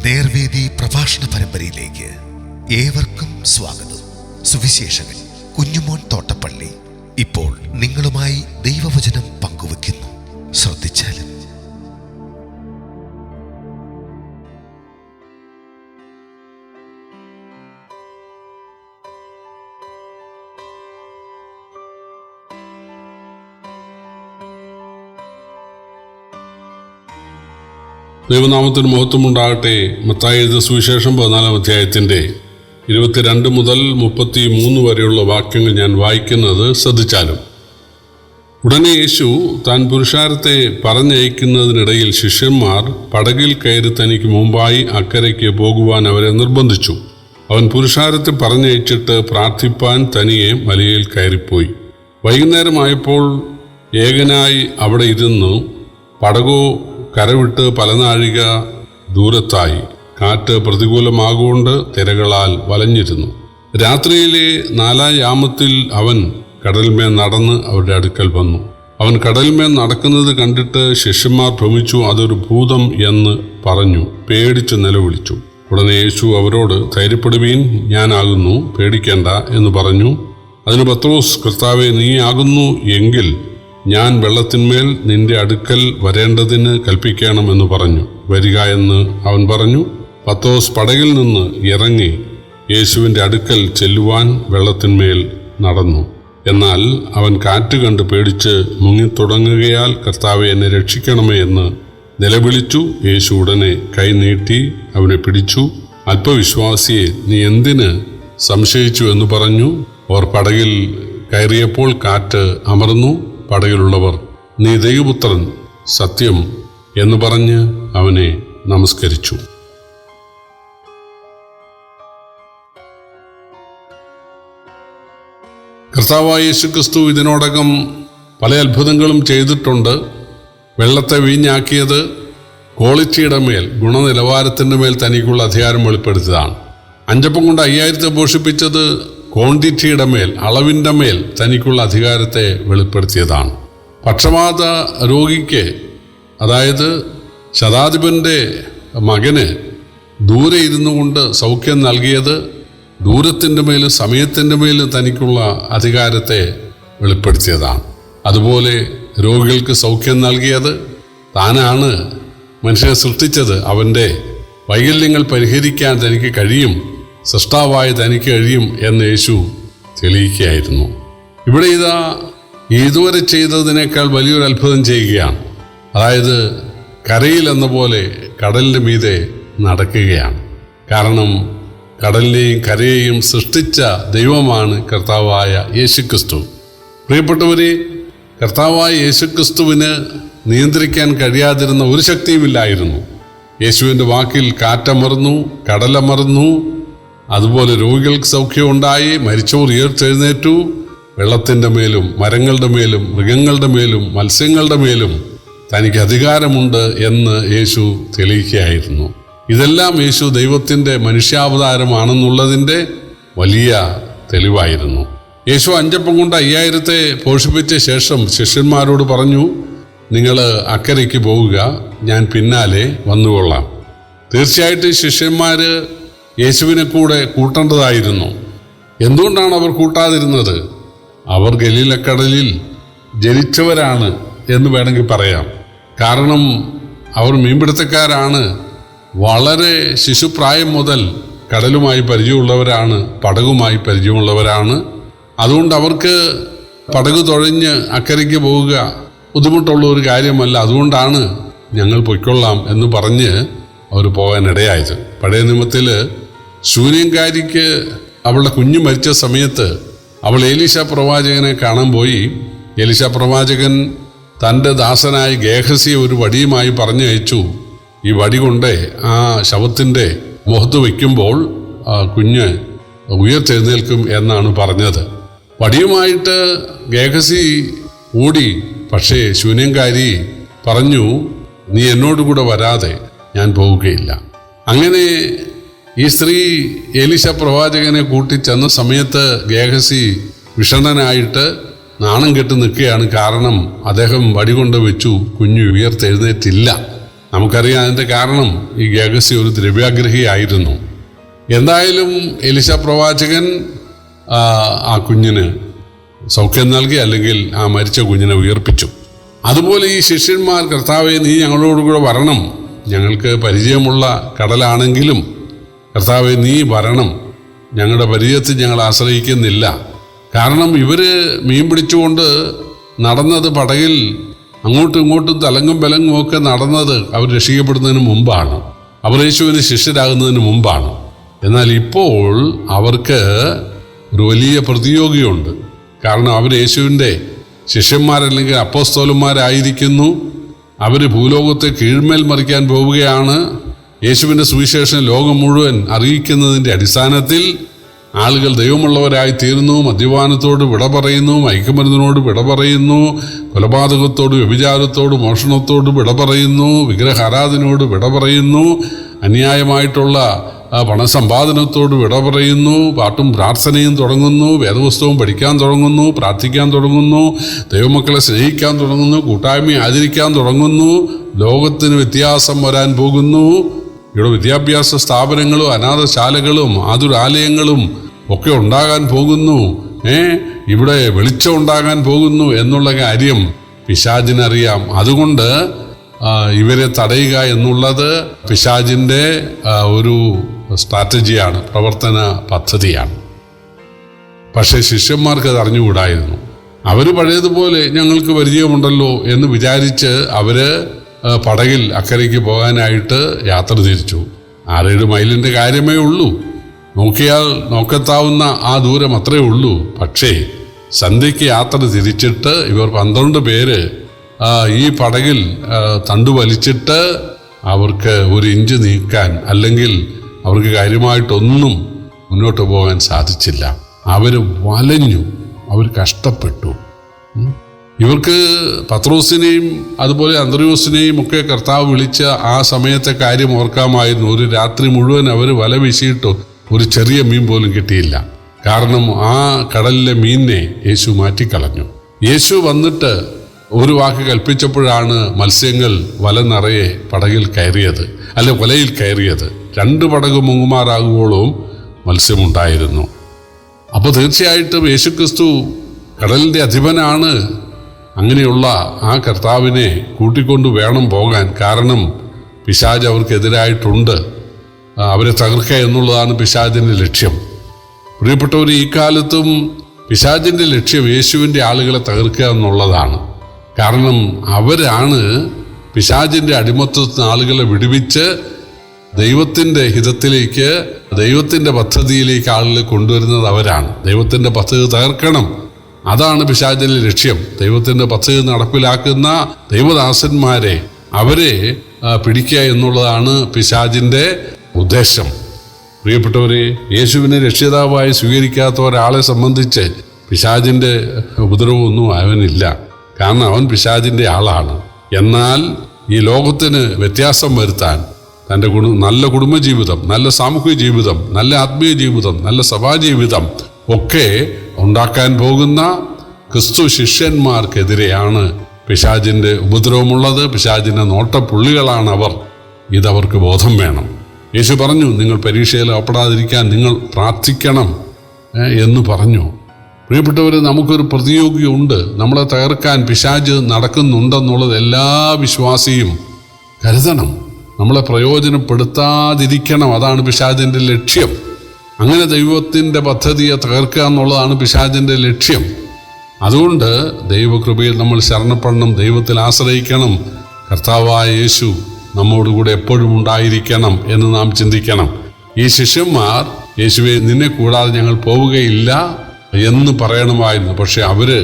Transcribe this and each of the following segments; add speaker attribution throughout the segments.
Speaker 1: നേർവേദി പ്രഭാഷണ പരമ്പരയിലേക്ക് ഏവർക്കും സ്വാഗതം. സുവിശേഷകൻ കുഞ്ഞുമോൻ തോട്ടപ്പള്ളി ഇപ്പോൾ നിങ്ങളുമായി ദൈവവചനം പങ്കുവെക്കുന്നു. ശ്രദ്ധിച്ചാലും.
Speaker 2: ദൈവനാമത്തിന് മഹത്വമുണ്ടാകട്ടെ. മത്തായി എഴുതിയ സുവിശേഷം 14-ാം അധ്യായത്തിൻ്റെ 22 മുതൽ 33 വരെയുള്ള വാക്യങ്ങൾ ഞാൻ വായിക്കുന്നത് ശ്രദ്ധിച്ചാലും. ഉടനെ യേശു താൻ പുരുഷാരത്തെ പറഞ്ഞയക്കുന്നതിനിടയിൽ ശിഷ്യന്മാർ പടകിൽ കയറി തനിക്ക് മുമ്പായി അക്കരയ്ക്ക് പോകുവാൻ അവരെ നിർബന്ധിച്ചു. അവൻ പുരുഷാരത്തെ പറഞ്ഞയച്ചിട്ട് പ്രാർത്ഥിപ്പാൻ തനിയെ മലയിൽ കയറിപ്പോയി. വൈകുന്നേരമായപ്പോൾ ഏകനായി അവിടെ ഇരുന്നു. പടകോ കരവിട്ട് പല നാഴിക ദൂരത്തായി. കാറ്റ് പ്രതികൂലമാകൊണ്ട് തിരകളാൽ വലഞ്ഞിരുന്നു. രാത്രിയിലെ 4-ാം യാമത്തിൽ അവൻ കടൽമേൽ നടന്ന് അവരുടെ അടുക്കൽ വന്നു. അവൻ കടൽമേൽ നടക്കുന്നത് കണ്ടിട്ട് ശിഷ്യന്മാർ ഭ്രമിച്ചു, അതൊരു ഭൂതം എന്ന് പറഞ്ഞു പേടിച്ച് നിലവിളിച്ചു. ഉടനെ യേശു അവരോട്, ധൈര്യപ്പെടുവീൻ, ഞാനാകുന്നു, പേടിക്കേണ്ട എന്ന് പറഞ്ഞു. അതിന് പത്രോസ്, കർത്താവേ, നീ ആകുന്നു എങ്കിൽ ഞാൻ വെള്ളത്തിന്മേൽ നിന്റെ അടുക്കൽ വരേണ്ടതിന് കൽപ്പിക്കണമെന്ന് പറഞ്ഞു. വരിക എന്ന് അവൻ പറഞ്ഞു. പത്രോസ് പടകിൽ നിന്ന് ഇറങ്ങി യേശുവിൻ്റെ അടുക്കൽ ചെല്ലുവാൻ വെള്ളത്തിന്മേൽ നടന്നു. എന്നാൽ അവൻ കാറ്റ് കണ്ട് പേടിച്ച് മുങ്ങിത്തുടങ്ങുകയാൽ, കർത്താവെ, എന്നെ രക്ഷിക്കണമേ എന്ന് നിലവിളിച്ചു. യേശു ഉടനെ കൈ നീട്ടി അവനെ പിടിച്ചു. അല്പവിശ്വാസിയെ, നീ എന്തിന് സംശയിച്ചു എന്ന് പറഞ്ഞു. അവർ പടകിൽ കയറിയപ്പോൾ കാറ്റ് അമർന്നു. പടകിലുള്ളവർ, നീ ദൈവപുത്രൻ, സത്യം എന്ന് പറഞ്ഞ് അവനെ നമസ്കരിച്ചു. കർത്താവായ യേശുക്രിസ്തു ഇതിനോടകം പല അത്ഭുതങ്ങളും ചെയ്തിട്ടുണ്ട്. വെള്ളത്തെ വീഞ്ഞാക്കിയത് ക്വാളിറ്റിയുടെ മേൽ, ഗുണനിലവാരത്തിൻ്റെ മേൽ തനിക്കുള്ള അധികാരം വെളിപ്പെടുത്തിയതാണ്. അഞ്ചപ്പം കൊണ്ട് 5000 പോഷിപ്പിച്ചത് ക്വാണ്ടിറ്റിയുടെ മേൽ, അളവിൻ്റെ മേൽ തനിക്കുള്ള അധികാരത്തെ വെളിപ്പെടുത്തിയതാണ്. പക്ഷപാത രോഗിക്ക്, അതായത് ശതാധിപൻ്റെ മകന് ദൂരെ ഇരുന്നു കൊണ്ട് സൗഖ്യം നൽകിയത് ദൂരത്തിൻ്റെ മേലും സമയത്തിൻ്റെ മേലും തനിക്കുള്ള അധികാരത്തെ വെളിപ്പെടുത്തിയതാണ്. അതുപോലെ രോഗികൾക്ക് സൗഖ്യം നൽകിയത് താനാണ്. മനുഷ്യനെ സൃഷ്ടിച്ചത് അവൻ്റെ വൈകല്യങ്ങൾ പരിഹരിക്കാൻ തനിക്ക് കഴിയും, സൃഷ്ടാവായി തനിക്ക് കഴിയും എന്ന് യേശു തെളിയിക്കുകയായിരുന്നു. ഇവിടെ ഇതുവരെ ചെയ്തതിനേക്കാൾ വലിയൊരു അത്ഭുതം ചെയ്യുകയാണ്. അതായത് കരയിൽ എന്ന പോലെ കടലിൻ്റെ മീതെ നടക്കുകയാണ്. കാരണം കടലിനെയും കരയെയും സൃഷ്ടിച്ച ദൈവമാണ് കർത്താവായ യേശുക്രിസ്തു. പ്രിയപ്പെട്ടവരെ, കർത്താവായ യേശുക്രിസ്തുവിന് നിയന്ത്രിക്കാൻ കഴിയാതിരുന്ന ഒരു ശക്തിയുമില്ലായിരുന്നു. യേശുവിൻ്റെ വാക്കിൽ കാറ്റമർന്നു, കടലമർന്നു. അതുപോലെ രോഗികൾക്ക് സൗഖ്യമുണ്ടായി, മരിച്ചവർ ഉയർത്തെഴുന്നേറ്റു. വെള്ളത്തിൻ്റെ മേലും മരങ്ങളുടെ മേലും മൃഗങ്ങളുടെ മേലും മത്സ്യങ്ങളുടെ മേലും തനിക്ക് അധികാരമുണ്ട് എന്ന് യേശു തെളിയിക്കുകയായിരുന്നു. ഇതെല്ലാം യേശു ദൈവത്തിൻ്റെ മനുഷ്യാവതാരമാണെന്നുള്ളതിൻ്റെ വലിയ തെളിവായിരുന്നു. യേശു 5 അപ്പം കൊണ്ട് 5000 പോഷിപ്പിച്ച ശേഷം ശിഷ്യന്മാരോട് പറഞ്ഞു, നിങ്ങൾ അക്കരയ്ക്ക് പോവുക, ഞാൻ പിന്നാലെ വന്നുകൊള്ളാം. തീർച്ചയായിട്ടും ശിഷ്യന്മാർ യേശുവിനെ കൂടെ കൂട്ടേണ്ടതായിരുന്നു. എന്തുകൊണ്ടാണ് അവർ കൂട്ടാതിരുന്നത്? അവർ ഗലീലക്കടലിൽ ജനിച്ചവരാണ് എന്ന് വേണമെങ്കിൽ പറയാം. കാരണം അവർ മീൻപിടുത്തക്കാരാണ്. വളരെ ശിശുപ്രായം മുതൽ കടലുമായി പരിചയമുള്ളവരാണ്, പടകുമായി പരിചയമുള്ളവരാണ്. അതുകൊണ്ട് അവർക്ക് പടക് തുഴഞ്ഞ് അക്കരയ്ക്ക് പോവുക ബുദ്ധിമുട്ടുള്ള ഒരു കാര്യമല്ല. അതുകൊണ്ടാണ് ഞങ്ങൾ പൊയ്ക്കൊള്ളാം എന്ന് പറഞ്ഞ് അവർ പോകാനിടയായത്. പഴയ നിയമത്തിൽ ശൂന്യംകാരിക്ക് അവളുടെ കുഞ്ഞ് മരിച്ച സമയത്ത് അവൾ എലീശ പ്രവാചകനെ കാണാൻ പോയി. എലീശ പ്രവാചകൻ തൻ്റെ ദാസനായ ഗേഹസിയെ ഒരു വടിയുമായി പറഞ്ഞയച്ചു. ഈ വടി കൊണ്ട് ആ ശവത്തിൻ്റെ മുഖത്ത് വയ്ക്കുമ്പോൾ ആ കുഞ്ഞ് ഉയർത്തെഴുന്നേൽക്കും എന്നാണ് പറഞ്ഞത്. വടിയുമായിട്ട് ഗേഹസി ഓടി. പക്ഷേ ശൂന്യംകാരി പറഞ്ഞു, നീ എന്നോടുകൂടെ വരാതെ ഞാൻ പോവുകയില്ല. അങ്ങനെ ഈ സ്ത്രീ എലീശ പ്രവാചകനെ കൂട്ടിച്ചെന്ന സമയത്ത് ഗേഹസി വിഷണ്ണനായിട്ട് നാണം കെട്ട് നിൽക്കുകയാണ്. കാരണം അദ്ദേഹം വടി കൊണ്ട് വെച്ചു, കുഞ്ഞു ഉയർത്തെഴുന്നേറ്റില്ല. നമുക്കറിയാം അതിൻ്റെ കാരണം ഈ ഗേഹസി ഒരു ദ്രവ്യാഗ്രഹിയായിരുന്നു. എന്തായാലും എലീശ പ്രവാചകൻ ആ കുഞ്ഞിന് സൗഖ്യം നൽകി, അല്ലെങ്കിൽ ആ മരിച്ച കുഞ്ഞിനെ ഉയർപ്പിച്ചു. അതുപോലെ ഈ ശിഷ്യന്മാർ, കർത്താവെ നീ ഞങ്ങളോടുകൂടെ വരണം, ഞങ്ങൾക്ക് പരിചയമുള്ള കടലാണെങ്കിലും കർത്താവെ നീ വരണം, ഞങ്ങളുടെ പരിചയത്തിൽ ഞങ്ങൾ ആശ്രയിക്കുന്നില്ല. കാരണം ഇവർ മീൻ പിടിച്ചുകൊണ്ട് നടന്നത് പടകിൽ അങ്ങോട്ടും ഇങ്ങോട്ടും തലങ്ങും ബലങ്ങും ഒക്കെ നടന്നത് അവർ രക്ഷിക്കപ്പെടുന്നതിന് മുമ്പാണ്, അവർ യേശുവിന് ശിഷ്യരാകുന്നതിന് മുമ്പാണ്. എന്നാൽ ഇപ്പോൾ അവർക്ക് ഒരു വലിയ പ്രതിയോഗിയുണ്ട്. കാരണം അവർ യേശുവിൻ്റെ ശിഷ്യന്മാരല്ലെങ്കിൽ അപ്പോസ്തലന്മാരായിരിക്കുന്നു. അവർ ഭൂലോകത്തെ കീഴ്മേൽ മറിക്കാൻ പോവുകയാണ്. യേശുവിൻ്റെ സുവിശേഷം ലോകം മുഴുവൻ അറിയിക്കുന്നതിൻ്റെ അടിസ്ഥാനത്തിൽ ആളുകൾ ദൈവമുള്ളവരായി തീർന്നു. മദ്യപാനത്തോട് വിട പറയുന്നു, മയക്കുമരുന്നിനോട് വിട പറയുന്നു, കൊലപാതകത്തോട്, വ്യഭിചാരത്തോട്, മോഷണത്തോട് വിട പറയുന്നു, വിഗ്രഹാരാധനയോട് വിട പറയുന്നു, അന്യായമായിട്ടുള്ള പണസമ്പാദനത്തോട് വിട പറയുന്നു, പാട്ടും പ്രാർത്ഥനയും തുടങ്ങുന്നു, വേദപുസ്തകവും പഠിക്കാൻ തുടങ്ങുന്നു, പ്രാർത്ഥിക്കാൻ തുടങ്ങുന്നു, ദൈവമക്കളെ സ്നേഹിക്കാൻ തുടങ്ങുന്നു, കൂട്ടായ്മ ആചരിക്കാൻ തുടങ്ങുന്നു. ലോകത്തിന് വ്യത്യാസം വരാൻ പോകുന്നു. ഇവിടെ വിദ്യാഭ്യാസ സ്ഥാപനങ്ങളും അനാഥശാലകളും ആതുരാലയങ്ങളും ഒക്കെ ഉണ്ടാകാൻ പോകുന്നു. ഇവിടെ വെളിച്ചം ഉണ്ടാകാൻ പോകുന്നു എന്നുള്ള കാര്യം പിശാചിനറിയാം. അതുകൊണ്ട് ഇവരെ തടയുക എന്നുള്ളത് പിശാചിൻ്റെ ഒരു സ്ട്രാറ്റജിയാണ്, പ്രവർത്തന പദ്ധതിയാണ്. പക്ഷേ ശിഷ്യന്മാർക്ക് അത് അറിഞ്ഞുകൂടായിരുന്നു. അവർ പഴയതുപോലെ ഞങ്ങൾക്ക് പരിചയമുണ്ടല്ലോ എന്ന് വിചാരിച്ച് അവർ പടകിൽ അക്കരയ്ക്ക് പോകാനായിട്ട് യാത്ര തിരിച്ചു. 6-7 മൈലിൻ്റെ കാര്യമേ ഉള്ളൂ, നോക്കിയാൽ നോക്കെത്താവുന്ന ആ ദൂരം അത്രേ ഉള്ളൂ. പക്ഷേ സന്ധ്യയ്ക്ക് യാത്ര തിരിച്ചിട്ട് ഇവർ 12 പേര് ഈ പടകിൽ തണ്ടു വലിച്ചിട്ട് അവർക്ക് 1 ഇഞ്ച് നീക്കാൻ, അല്ലെങ്കിൽ അവർക്ക് കാര്യമായിട്ടൊന്നും മുന്നോട്ട് പോകാൻ സാധിച്ചില്ല. അവർ വലഞ്ഞു, അവർ കഷ്ടപ്പെട്ടു. ഇവർക്ക് പത്രോസിനെയും അതുപോലെ അന്ത്രയോസിനെയും ഒക്കെ കർത്താവ് വിളിച്ച ആ സമയത്തെ കാര്യം ഓർക്കാമായിരുന്നു. ഒരു രാത്രി മുഴുവൻ അവർ വല വീശിയിട്ട് ഒരു ചെറിയ മീൻ പോലും കിട്ടിയില്ല. കാരണം ആ കടലിലെ മീനിനെ യേശു മാറ്റിക്കളഞ്ഞു. യേശു വന്നിട്ട് ഒരു വാക്ക് കൽപ്പിച്ചപ്പോഴാണ് മത്സ്യങ്ങൾ വല നിറയെ പടകിൽ കയറിയത്, അല്ലെ വലയിൽ കയറിയത്. 2 പടക് മുങ്ങുമാറാകുവോളവും മത്സ്യമുണ്ടായിരുന്നു. അപ്പോൾ തീർച്ചയായിട്ടും യേശുക്രിസ്തു കടലിൻ്റെ അധിപനാണ്. അങ്ങനെയുള്ള ആ കർത്താവിനെ കൂട്ടിക്കൊണ്ട് വേണം പോകാൻ. കാരണം പിശാച് അവർക്കെതിരായിട്ടുണ്ട്. അവരെ തകർക്കുക എന്നുള്ളതാണ് പിശാചിൻ്റെ ലക്ഷ്യം. പ്രിയപ്പെട്ടവർ, ഈ കാലത്തും പിശാചിൻ്റെ ലക്ഷ്യം യേശുവിൻ്റെ ആളുകളെ തകർക്കുക എന്നുള്ളതാണ്. കാരണം അവരാണ് പിശാചിൻ്റെ അടിമത്തത്തിന് ആളുകളെ വിടുവിച്ച് ദൈവത്തിൻ്റെ ഹിതത്തിലേക്ക്, ദൈവത്തിൻ്റെ പദ്ധതിയിലേക്ക് ആളുകളെ കൊണ്ടുവരുന്നത് അവരാണ്. ദൈവത്തിൻ്റെ പദ്ധതി തകർക്കണം, അതാണ് പിശാചിൻ്റെ ലക്ഷ്യം. ദൈവത്തിൻ്റെ പദ്ധതി നടപ്പിലാക്കുന്ന ദൈവദാസന്മാരെ, അവരെ പിടിക്കുക എന്നുള്ളതാണ് പിശാചിൻ്റെ ഉദ്ദേശം. പ്രിയപ്പെട്ടവരെ, യേശുവിനെ രക്ഷിതാവായി സ്വീകരിക്കാത്ത ഒരാളെ സംബന്ധിച്ച് പിശാചിൻ്റെ ഉപദ്രവമൊന്നും അവനില്ല. കാരണം അവൻ പിശാചിൻ്റെ ആളാണ്. എന്നാൽ ഈ ലോകത്തിന് വ്യത്യാസം വരുത്താൻ, തൻ്റെ നല്ല കുടുംബജീവിതം, നല്ല സാമൂഹിക ജീവിതം, നല്ല ആത്മീയ ജീവിതം, നല്ല സഭാജീവിതം ഒക്കെ ഉണ്ടാക്കാൻ പോകുന്ന ക്രിസ്തു ശിഷ്യന്മാർക്കെതിരെയാണ് പിശാചിൻ്റെ ഉപദ്രവമുള്ളത്. പിശാചിൻ്റെ നോട്ടപ്പുള്ളികളാണ് അവർ. ഇതവർക്ക് ബോധം വേണം. യേശു പറഞ്ഞു, നിങ്ങൾ പരീക്ഷയിൽ അകപ്പെടാതിരിക്കാൻ നിങ്ങൾ പ്രാർത്ഥിക്കണം എന്ന് പറഞ്ഞു. പ്രിയപ്പെട്ടവർ, നമുക്കൊരു പ്രതിയോഗിയുണ്ട്. നമ്മളെ തകർക്കാൻ പിശാച് നടക്കുന്നുണ്ടെന്നുള്ളത് എല്ലാ വിശ്വാസിയും കരുതണം. നമ്മളെ പ്രയോജനപ്പെടുത്താതിരിക്കണം. അതാണ് പിശാചിൻ്റെ ലക്ഷ്യം. അങ്ങനെ ദൈവത്തിൻ്റെ പദ്ധതിയെ തകർക്കുക എന്നുള്ളതാണ് പിശാചിൻ്റെ ലക്ഷ്യം. അതുകൊണ്ട് ദൈവകൃപയിൽ നമ്മൾ ശരണപ്പെടണം, ദൈവത്തിൽ ആശ്രയിക്കണം. കർത്താവായ യേശു നമ്മോടുകൂടെ എപ്പോഴും ഉണ്ടായിരിക്കണം എന്ന് നാം ചിന്തിക്കണം. ഈ ശിഷ്യന്മാർ യേശുവെ, നിന്നെ കൂടാതെ ഞങ്ങൾ പോവുകയില്ല എന്ന് പറയണമായിരുന്നു. പക്ഷെ അവര്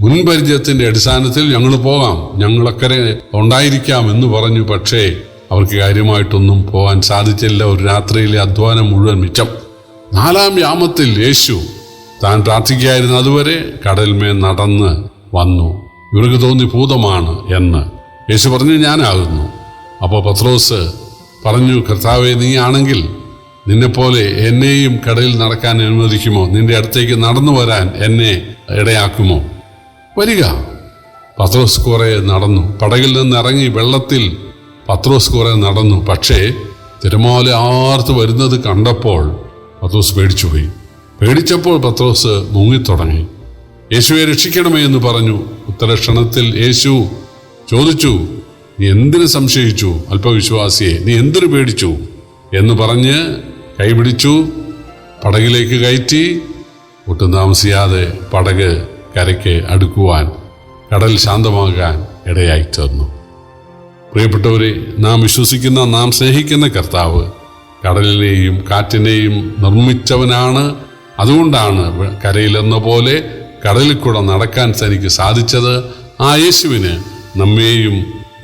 Speaker 2: മുൻപരിചയത്തിൻ്റെ അടിസ്ഥാനത്തിൽ ഞങ്ങൾ പോകാം, ഞങ്ങളക്കരെ ഉണ്ടായിരിക്കാം എന്ന് പറഞ്ഞു. പക്ഷേ അവർക്ക് കാര്യമായിട്ടൊന്നും പോകാൻ സാധിച്ചില്ല. ഒരു രാത്രിയിലെ അധ്വാനം മുഴുവൻ മിച്ചം. 4-ാം യാമത്തിൽ യേശു താൻ പ്രാർത്ഥിക്കുകയായിരുന്നു. അതുവരെ കടൽമേൽ നടന്ന് വന്നു. ഇവർക്ക് തോന്നി ഭൂതമാണ് എന്ന്. യേശു പറഞ്ഞു, ഞാനാകുന്നു. അപ്പോൾ പത്രോസ് പറഞ്ഞു, കർത്താവേ, നീ ആണെങ്കിൽ നിന്നെപ്പോലെ എന്നെയും കടലിൽ നടക്കാൻ അനുവദിക്കുമോ? നിന്റെ അടുത്തേക്ക് നടന്നു വരാൻ എന്നെ ഇടയാക്കുമോ? വരിക. പത്രോസ് കുറെ നടന്നു. പടകിൽ നിന്ന് ഇറങ്ങി വെള്ളത്തിൽ പത്രോസ് കുറെ നടന്നു. പക്ഷേ തിരമാല ആർത്ത് വരുന്നത് കണ്ടപ്പോൾ പത്രോസ് പേടിച്ചുപോയി. പേടിച്ചപ്പോൾ പത്രോസ് മുങ്ങിത്തുടങ്ങി. യേശുവെ രക്ഷിക്കണമേ എന്ന് പറഞ്ഞു. ഉത്തരക്ഷണത്തിൽ യേശു ചോദിച്ചു, നീ എന്തിനു സംശയിച്ചു അല്പവിശ്വാസിയെ, നീ എന്തിനു പേടിച്ചു എന്ന് പറഞ്ഞ് കൈപിടിച്ചു, പടകിലേക്ക് കയറ്റി. ഒട്ടും താമസിയാതെ പടക് കരയ്ക്ക് അടുക്കുവാൻ, കടൽ ശാന്തമാകാൻ ഇടയായി തീർന്നു. പ്രിയപ്പെട്ടവരെ, നാം വിശ്വസിക്കുന്ന, നാം സ്നേഹിക്കുന്ന കർത്താവ് കടലിനെയും കാറ്റിനെയും നിർമ്മിച്ചവനാണ്. അതുകൊണ്ടാണ് കരയിലെന്ന പോലെ കടലിൽ കൂടെ നടക്കാൻ തനിക്ക് സാധിച്ചത്. ആ യേശുവിന് നമ്മെയും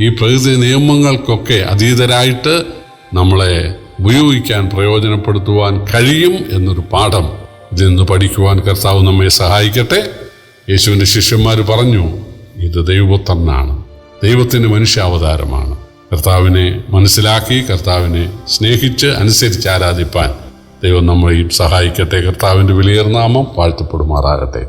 Speaker 2: ഈ പ്രകൃതി നിയമങ്ങൾക്കൊക്കെ അതീതരായിട്ട് നമ്മളെ ഉപയോഗിക്കാൻ, പ്രയോജനപ്പെടുത്തുവാൻ കഴിയും എന്നൊരു പാഠം ഇതിൽ നിന്ന് പഠിക്കുവാൻ കർത്താവ് നമ്മെ സഹായിക്കട്ടെ. യേശുവിൻ്റെ ശിഷ്യന്മാർ പറഞ്ഞു, ഇത് ദൈവപുത്രനാണ്, ദൈവത്തിൻ്റെ മനുഷ്യാവതാരമാണ്. കർത്താവിനെ മനസ്സിലാക്കി, കർത്താവിനെ സ്നേഹിച്ച് അനുസരിച്ച് ആരാധിപ്പാൻ ദൈവം നമ്മളെയും സഹായിക്കട്ടെ. കർത്താവിൻ്റെ വിലയേറിയ നാമം വാഴ്ത്തപ്പെടുമാറാകട്ടെ.